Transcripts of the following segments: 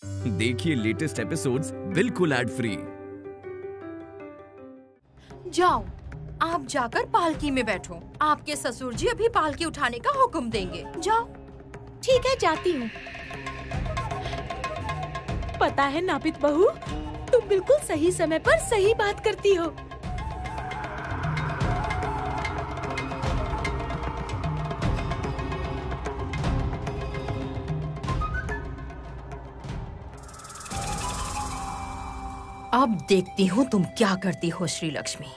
देखिए latest episodes बिल्कुल ad free. जाओ, आप जाकर पालकी में बैठो। आपके ससुर जी अभी पालकी उठाने का हुक्म देंगे। जाओ। ठीक है, जाती हूँ। पता है नापित बहू, तुम बिल्कुल सही समय पर सही बात करती हो। अब देखती हूँ तुम क्या करती हो श्री लक्ष्मी।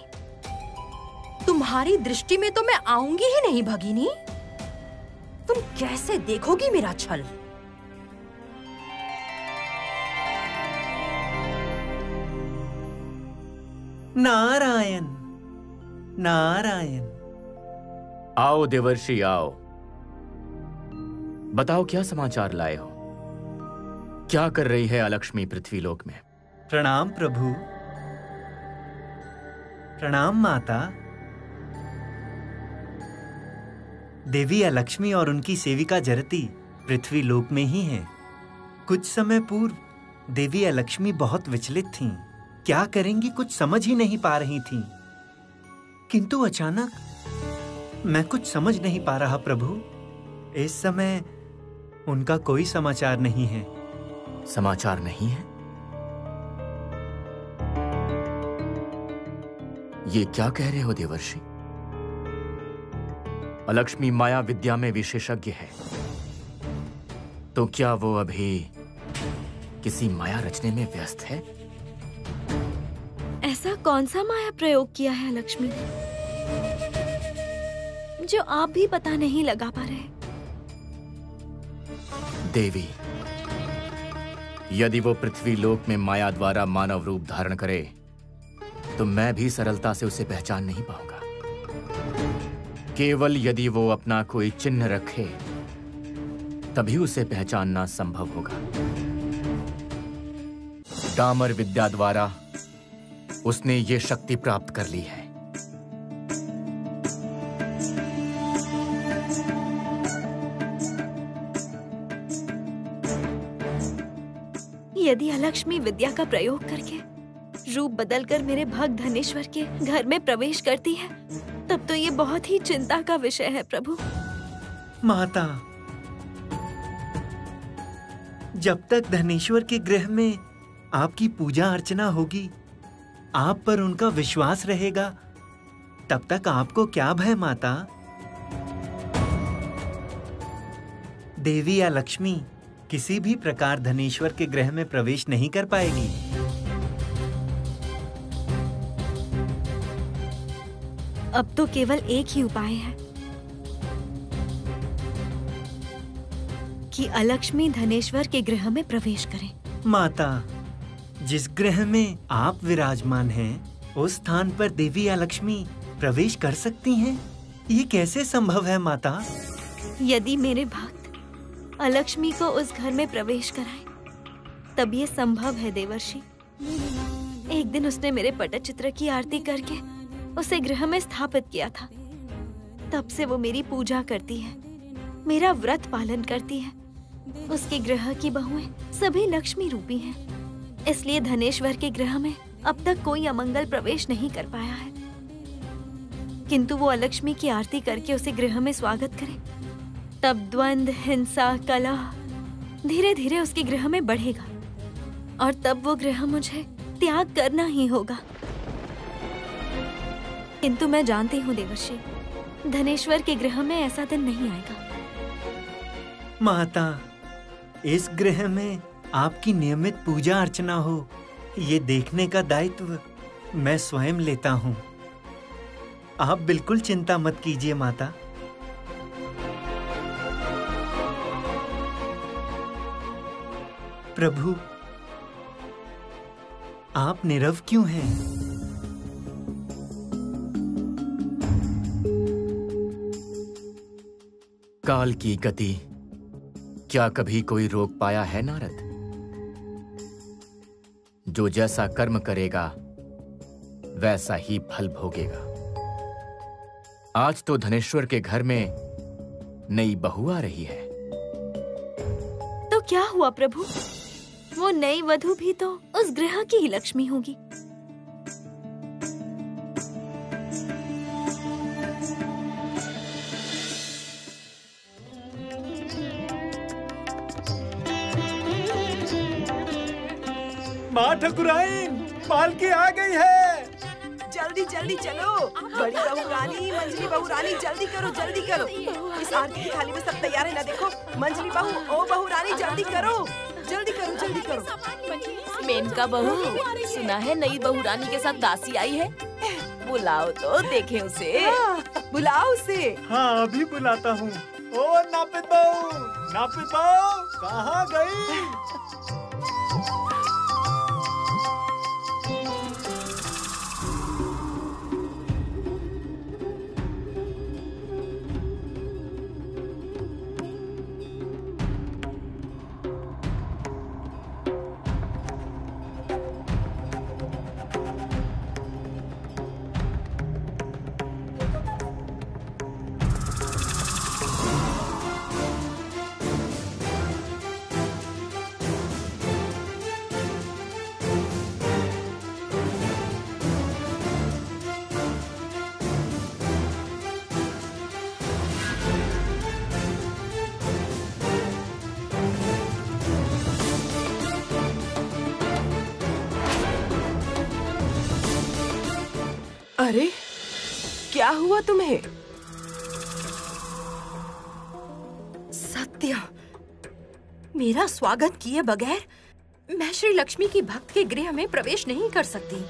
तुम्हारी दृष्टि में तो मैं आऊंगी ही नहीं भगिनी। तुम कैसे देखोगी मेरा छल। नारायण नारायण। आओ देवर्षि आओ, बताओ क्या समाचार लाए हो। क्या कर रही है अलक्ष्मी पृथ्वीलोक में। प्रणाम प्रभु। प्रणाम माता। देवी अलक्ष्मी और उनकी सेविका जरती पृथ्वीलोक में ही हैं। कुछ समय पूर्व देवी अलक्ष्मी बहुत विचलित थीं। क्या करेंगी कुछ समझ ही नहीं पा रही थीं। किंतु अचानक मैं कुछ समझ नहीं पा रहा प्रभु। इस समय उनका कोई समाचार नहीं है। समाचार नहीं है? ये क्या कह रहे हो देवर्षि? अलक्ष्मी माया विद्या में विशेषज्ञ है, तो क्या वो अभी किसी माया रचने में व्यस्त है? ऐसा कौन सा माया प्रयोग किया है लक्ष्मी ने, जो आप भी पता नहीं लगा पा रहे? देवी, यदि वो पृथ्वी लोक में माया द्वारा मानव रूप धारण करे तो मैं भी सरलता से उसे पहचान नहीं पाऊंगा। केवल यदि वो अपना कोई चिन्ह रखे तभी उसे पहचानना संभव होगा। डामर विद्या द्वारा उसने ये शक्ति प्राप्त कर ली है। यदि अलक्ष्मी विद्या का प्रयोग करके रूप बदलकर मेरे भक्त धनेश्वर के घर में प्रवेश करती है, तब तो ये बहुत ही चिंता का विषय है प्रभु। माता, जब तक धनेश्वर के गृह में आपकी पूजा अर्चना होगी, आप पर उनका विश्वास रहेगा, तब तक आपको क्या भय माता। देवी या लक्ष्मी किसी भी प्रकार धनेश्वर के गृह में प्रवेश नहीं कर पाएगी। अब तो केवल एक ही उपाय है कि अलक्ष्मी धनेश्वर के गृह में प्रवेश करें। माता, जिस गृह में आप विराजमान हैं, उस स्थान पर देवी या लक्ष्मी प्रवेश कर सकती हैं? ये कैसे संभव है माता? यदि मेरे भक्त अलक्ष्मी को उस घर में प्रवेश कराएं, तब ये संभव है देवर्षि। एक दिन उसने मेरे पटचित्र की आरती करके उसे गृह में स्थापित किया था। तब से वो मेरी पूजा करती है, मेरा व्रत पालन करती है। उसके गृह की बहुएं सभी लक्ष्मी रूपी हैं। इसलिए धनेश्वर के गृह में अब तक कोई अमंगल प्रवेश नहीं कर पाया है। किंतु वो अलक्ष्मी की आरती करके उसे गृह में स्वागत करे, तब द्वंद्व, हिंसा, कलह धीरे धीरे उसके गृह में बढ़ेगा और तब वो गृह मुझे त्याग करना ही होगा। किंतु मैं जानती हूँ देवर्षि, धनेश्वर के गृह में ऐसा दिन नहीं आएगा। माता, इस गृह में आपकी नियमित पूजा अर्चना हो, ये देखने का दायित्व मैं स्वयं लेता हूँ। आप बिल्कुल चिंता मत कीजिए माता। प्रभु, आप नीरव क्यों हैं? काल की गति क्या कभी कोई रोक पाया है नारद? जो जैसा कर्म करेगा वैसा ही फल भोगेगा। आज तो धनेश्वर के घर में नई बहू आ रही है। तो क्या हुआ प्रभु? वो नई वधू भी तो उस गृह की ही लक्ष्मी होगी। माँ ठकुराइन, पालकी आ गई है। जल्दी जल्दी चलो, बड़ी बहू रानी, मंजली बहू रानी, जल्दी करो जल्दी करो। इस आरती की थाली में सब तैयार है ना, देखो। मंजली बहू, ओ बहू रानी, जल्दी करो जल्दी करो जल्दी करो। मेनका बहू, सुना है नई बहू रानी के साथ दासी आई है, बुलाओ तो देखे उसे। बुलाओ उसे। हाँ, अभी बुलाता हूँ। ओ नापित बहू कहाँ गई? अरे क्या हुआ तुम्हें? सत्य, मेरा स्वागत किए बगैर मैं श्री लक्ष्मी की भक्त के गृह में प्रवेश नहीं कर सकती।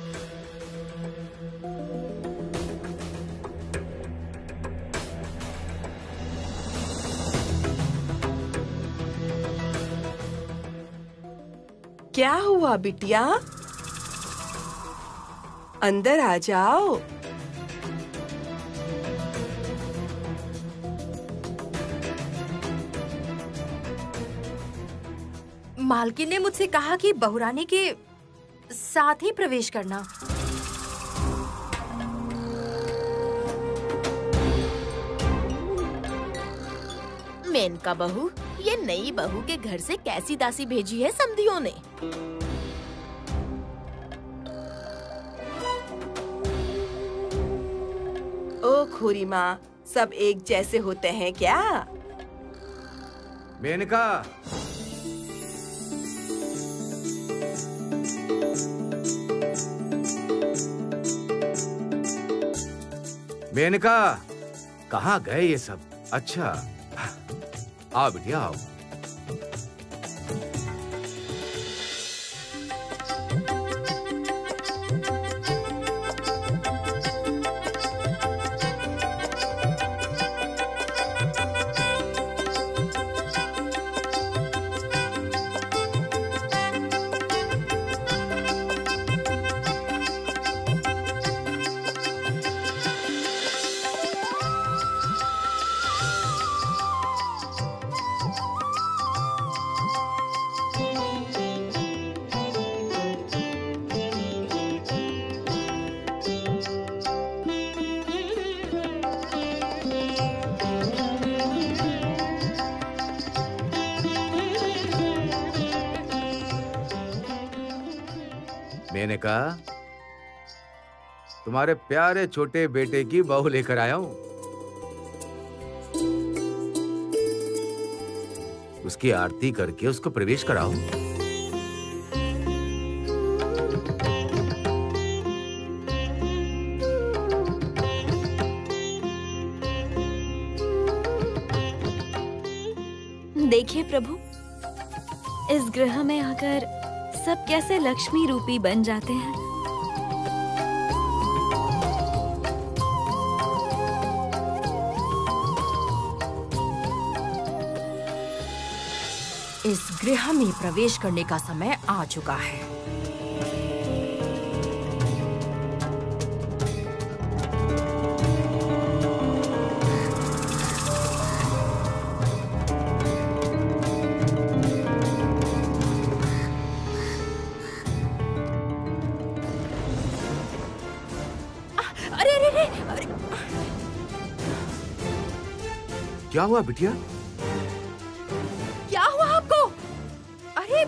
क्या हुआ बिटिया? अंदर आ जाओ। मालकिन ने मुझसे कहा कि बहुरानी के साथ ही प्रवेश करना। मेनका बहू, ये नई बहू के घर से कैसी दासी भेजी है समधियों ने? ओ खोरी माँ, सब एक जैसे होते हैं क्या? मेनका, मेनका, कहाँ गए ये सब? अच्छा, आओ बिटिया आओ। मैंने कहा तुम्हारे प्यारे छोटे बेटे की बहू लेकर आया हूं। उसकी आरती करके उसको प्रवेश कराओ। देखिए प्रभु, इस गृह में आकर सब कैसे लक्ष्मी रूपी बन जाते हैं। इस गृह में प्रवेश करने का समय आ चुका है। क्या हुआ बिटिया? क्या हुआ आपको? अरे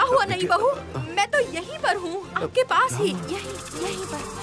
हुआ नहीं बहू? मैं तो यहीं पर हूँ, आपके पास ही, यहीं पर।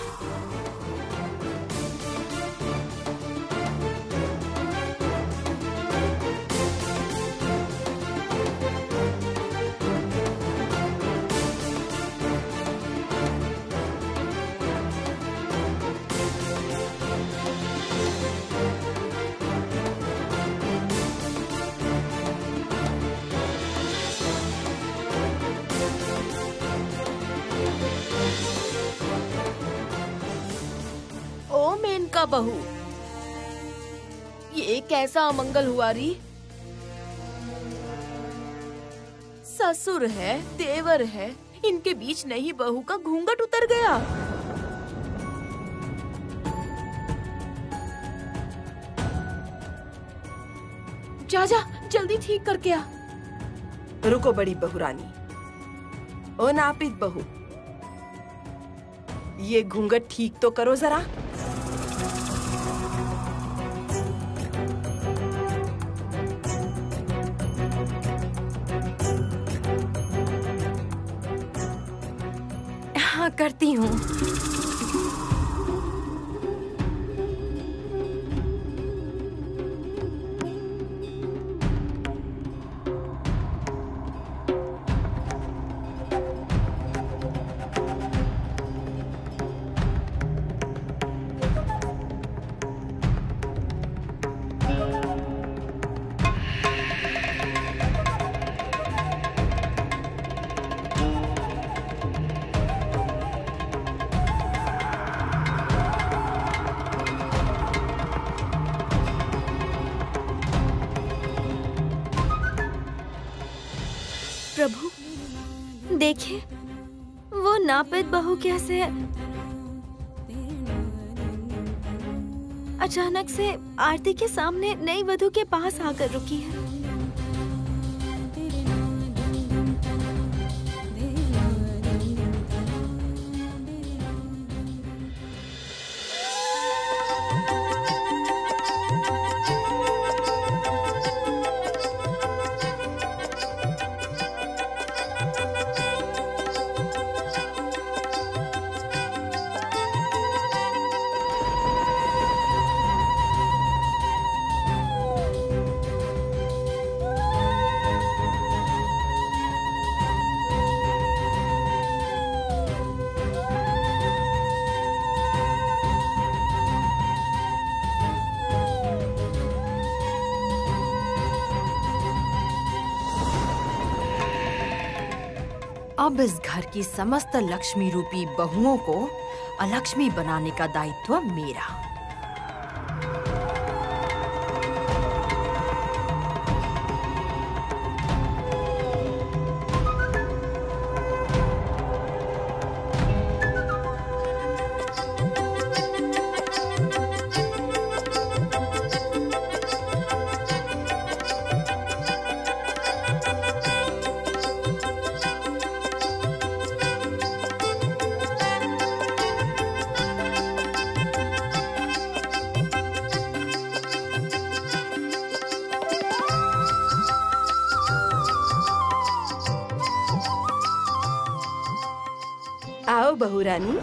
का बहू, ये कैसा अमंगल हुआ री? ससुर है, देवर है, इनके बीच नहीं बहू का घूंघट उतर गया। जा जा, जल्दी ठीक करके आ। रुको बड़ी बहू रानी। ओ नापित बहू, ये घूंघट ठीक तो करो जरा। हाँ, करती हूँ। प्रभु, देखिए वो नापित बहू कैसे अचानक से आरती के सामने नई वधू के पास आकर रुकी है। अब इस घर की समस्त लक्ष्मी रूपी बहुओं को अलक्ष्मी बनाने का दायित्व मेरा। आओ बहू रानी।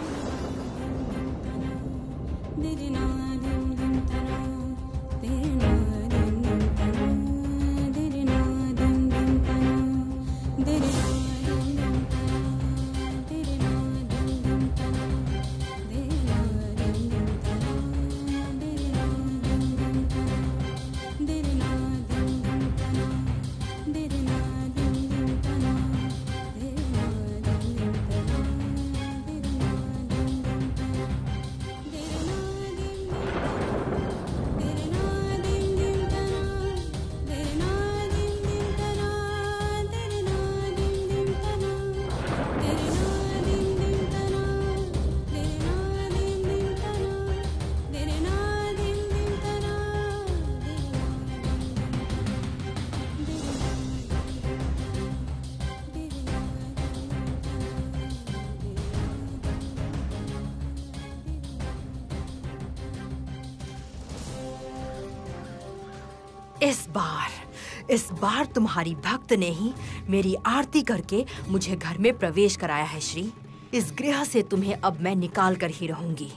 इस बार तुम्हारी भक्त ने ही मेरी आरती करके मुझे घर में प्रवेश कराया है श्री। इस गृह से तुम्हें अब मैं निकाल कर ही रहूंगी।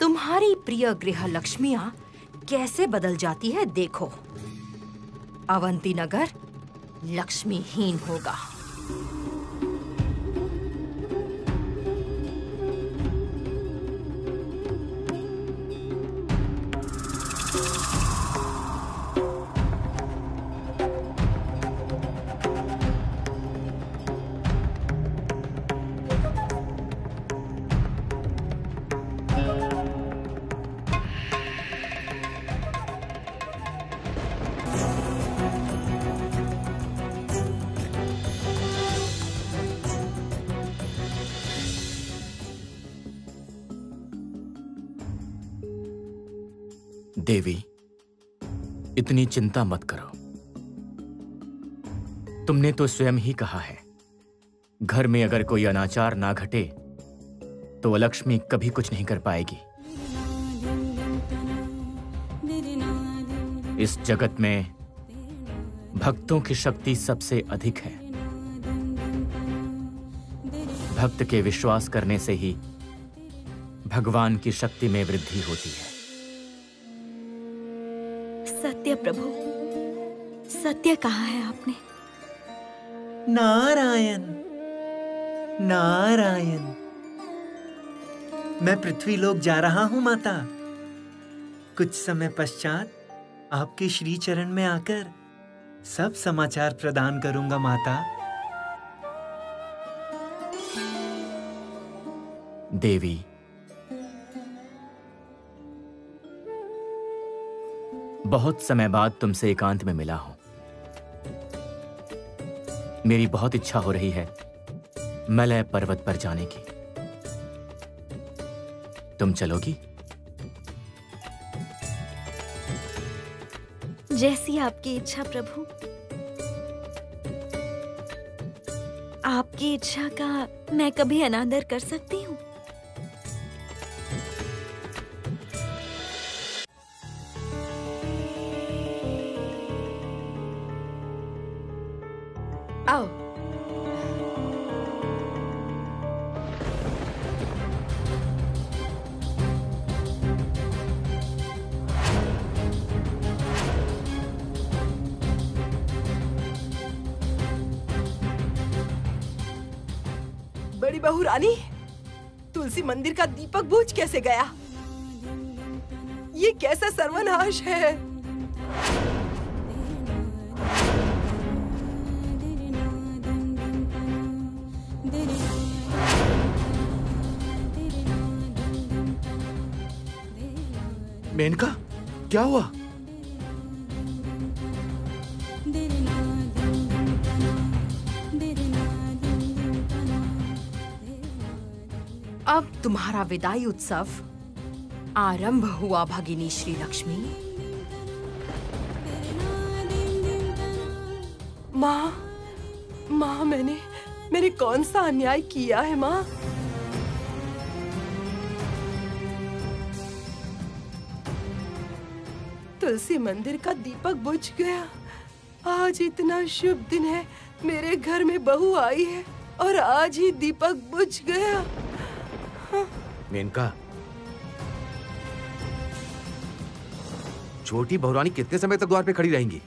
तुम्हारी प्रिय गृह लक्ष्मियां कैसे बदल जाती है देखो। अवंती नगर लक्ष्मीहीन होगा। देवी, इतनी चिंता मत करो। तुमने तो स्वयं ही कहा है, घर में अगर कोई अनाचार ना घटे तो लक्ष्मी कभी कुछ नहीं कर पाएगी। इस जगत में भक्तों की शक्ति सबसे अधिक है। भक्त के विश्वास करने से ही भगवान की शक्ति में वृद्धि होती है। सत्य प्रभु, सत्य कहा है आपने। नारायण नारायण। मैं पृथ्वी लोक जा रहा हूँ माता। कुछ समय पश्चात आपके श्री चरण में आकर सब समाचार प्रदान करूंगा माता। देवी, बहुत समय बाद तुमसे एकांत में मिला हूं। मेरी बहुत इच्छा हो रही है मलय पर्वत पर जाने की। तुम चलोगी? जैसी आपकी इच्छा प्रभु। आपकी इच्छा का मैं कभी अनादर कर सकती हूँ? आओ। बड़ी बहू रानी, तुलसी मंदिर का दीपक बुझ कैसे गया? ये कैसा सर्वनाश है? मेनका, क्या हुआ? अब तुम्हारा विदाई उत्सव आरंभ हुआ भगिनी श्री लक्ष्मी। माँ, मैंने कौन सा अन्याय किया है माँ? तुलसी मंदिर का दीपक बुझ गया। आज इतना शुभ दिन है, मेरे घर में बहू आई है और आज ही दीपक बुझ गया। मेनका, छोटी बहुरानी कितने समय तक द्वार पे खड़ी रहेंगी?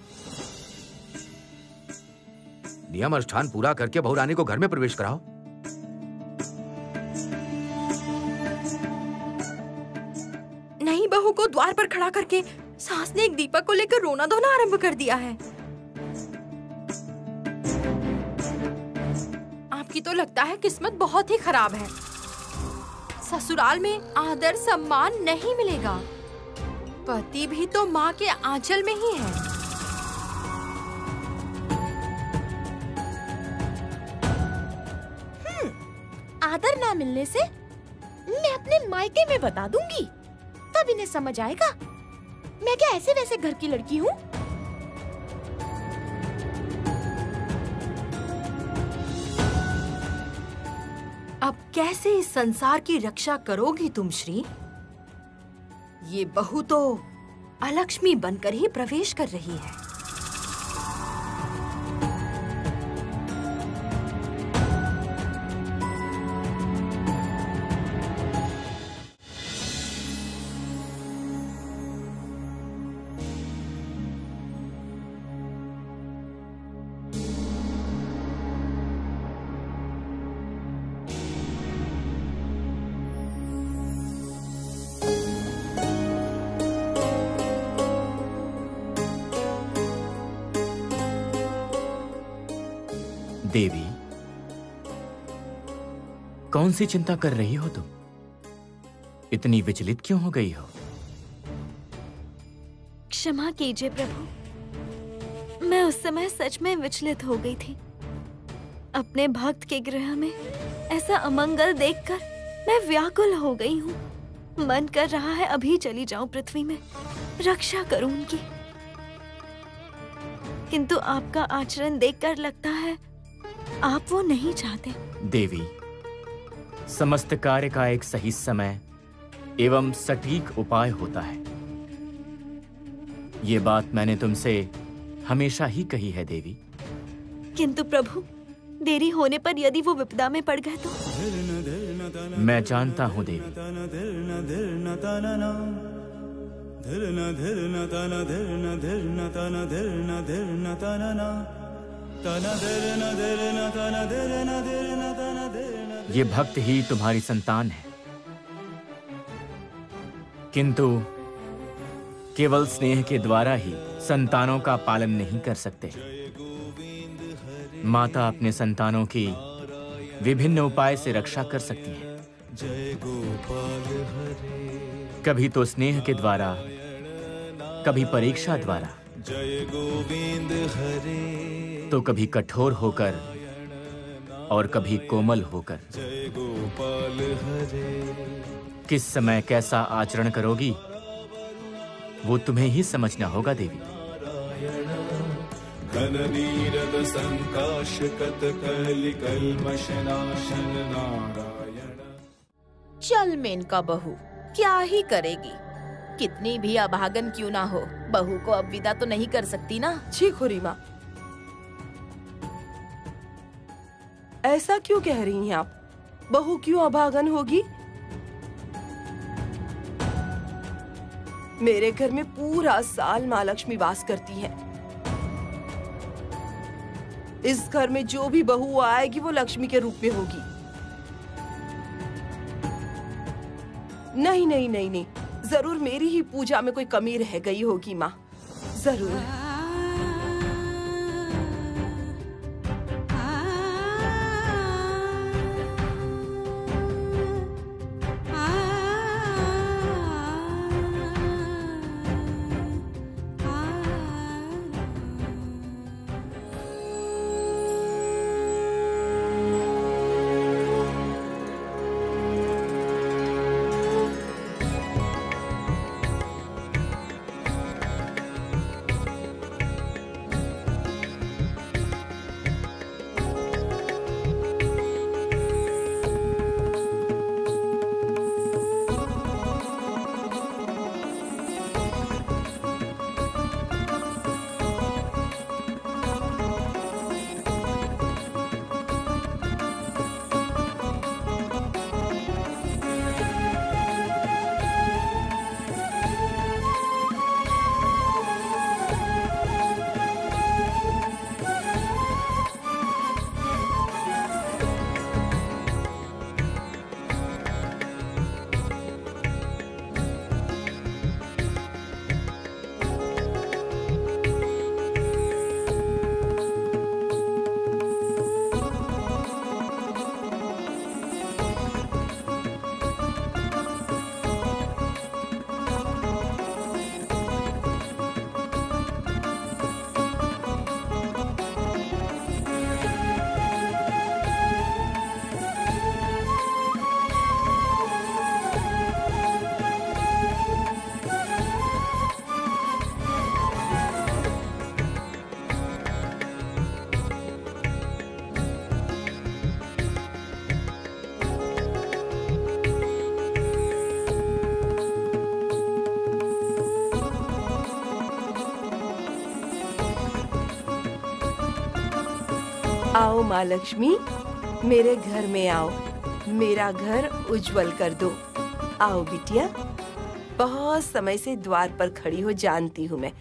नियम अनुष्ठान पूरा करके बहुरानी को घर में प्रवेश कराओ। नहीं, बहू को द्वार पर खड़ा करके सास ने एक दीपक को लेकर रोना धोना आरंभ कर दिया है। आपकी तो लगता है किस्मत बहुत ही खराब है। ससुराल में आदर सम्मान नहीं मिलेगा। पति भी तो माँ के आंचल में ही है। आदर ना मिलने से मैं अपने मायके में बता दूंगी, तब इन्हें समझ आएगा मैं क्या ऐसे वैसे घर की लड़की हूँ। अब कैसे इस संसार की रक्षा करोगी तुम श्री? ये बहू तो अलक्ष्मी बनकर ही प्रवेश कर रही है। देवी, कौन सी चिंता कर रही हो तुम? इतनी विचलित क्यों हो गई हो? क्षमा कीजिए प्रभु, मैं उस समय सच में विचलित हो गई थी। अपने भक्त के गृह में ऐसा अमंगल देखकर मैं व्याकुल हो गई हूँ। मन कर रहा है अभी चली जाऊं पृथ्वी में, रक्षा करूं उनकी। किंतु आपका आचरण देखकर लगता है आप वो नहीं चाहते। देवी, समस्त कार्य का एक सही समय एवं सटीक उपाय होता है। ये बात मैंने तुमसे हमेशा ही कही है देवी। किंतु प्रभु, देरी होने पर यदि वो विपदा में पड़ गए तो? मैं जानता हूं देवी। ये भक्त ही तुम्हारी संतान है, किंतु केवल स्नेह के द्वारा ही संतानों का पालन नहीं कर सकते। माता अपने संतानों की विभिन्न उपाय से रक्षा कर सकती है। कभी तो स्नेह के द्वारा, कभी परीक्षा द्वारा, तो कभी कठोर होकर और कभी कोमल होकर। किस समय कैसा आचरण करोगी वो तुम्हें ही समझना होगा देवी। चल मेनका बहू, क्या ही करेगी? कितनी भी अभागन क्यों ना हो, बहू को अब विदा तो नहीं कर सकती ना। छी खुरी माँ, ऐसा क्यों कह रही हैं आप? बहू क्यों अभागन होगी? मेरे घर में पूरा साल माँ लक्ष्मी वास करती है। इस घर में जो भी बहू आएगी वो लक्ष्मी के रूप में होगी। नहीं नहीं नहीं नहीं, जरूर मेरी ही पूजा में कोई कमी रह गई होगी माँ, जरूर। आओ माँ लक्ष्मी, मेरे घर में आओ, मेरा घर उज्जवल कर दो। आओ बिटिया, बहुत समय से द्वार पर खड़ी हो जानती हूँ मैं,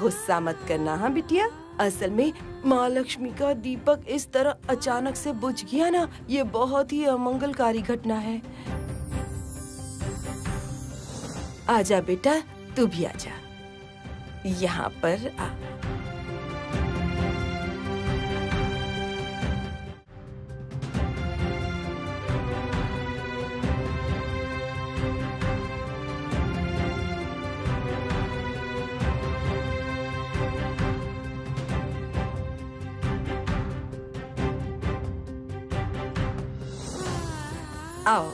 गुस्सा मत करना। हाँ बिटिया, असल में माँ लक्ष्मी का दीपक इस तरह अचानक से बुझ गया ना, ये बहुत ही अमंगलकारी घटना है। आजा बेटा, तू भी आजा, यहाँ पर आ। आओ।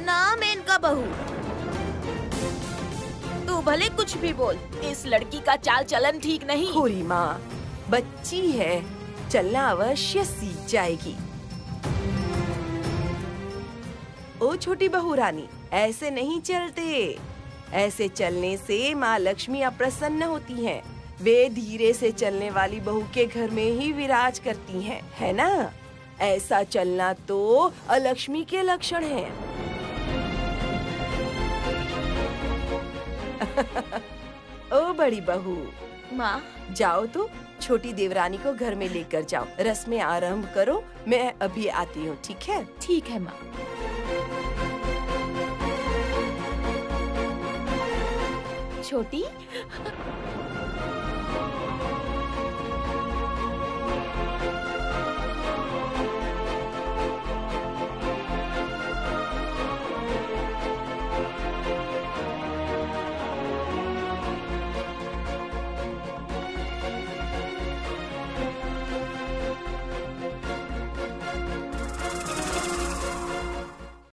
नाम है इनका बहू। तू भले कुछ भी बोल, इस लड़की का चाल चलन ठीक नहीं। पूरी माँ बच्ची है, चलना अवश्य सीख जाएगी। ओ छोटी बहू रानी, ऐसे नहीं चलते। ऐसे चलने से माँ लक्ष्मी अप्रसन्न होती हैं। वे धीरे से चलने वाली बहू के घर में ही विराज करती हैं, है ना? ऐसा चलना तो अलक्ष्मी के लक्षण हैं। ओ बड़ी बहू, माँ, जाओ तो छोटी देवरानी को घर में लेकर जाओ, रस्में आरंभ करो। मैं अभी आती हूँ, ठीक है? ठीक है माँ। छोटी,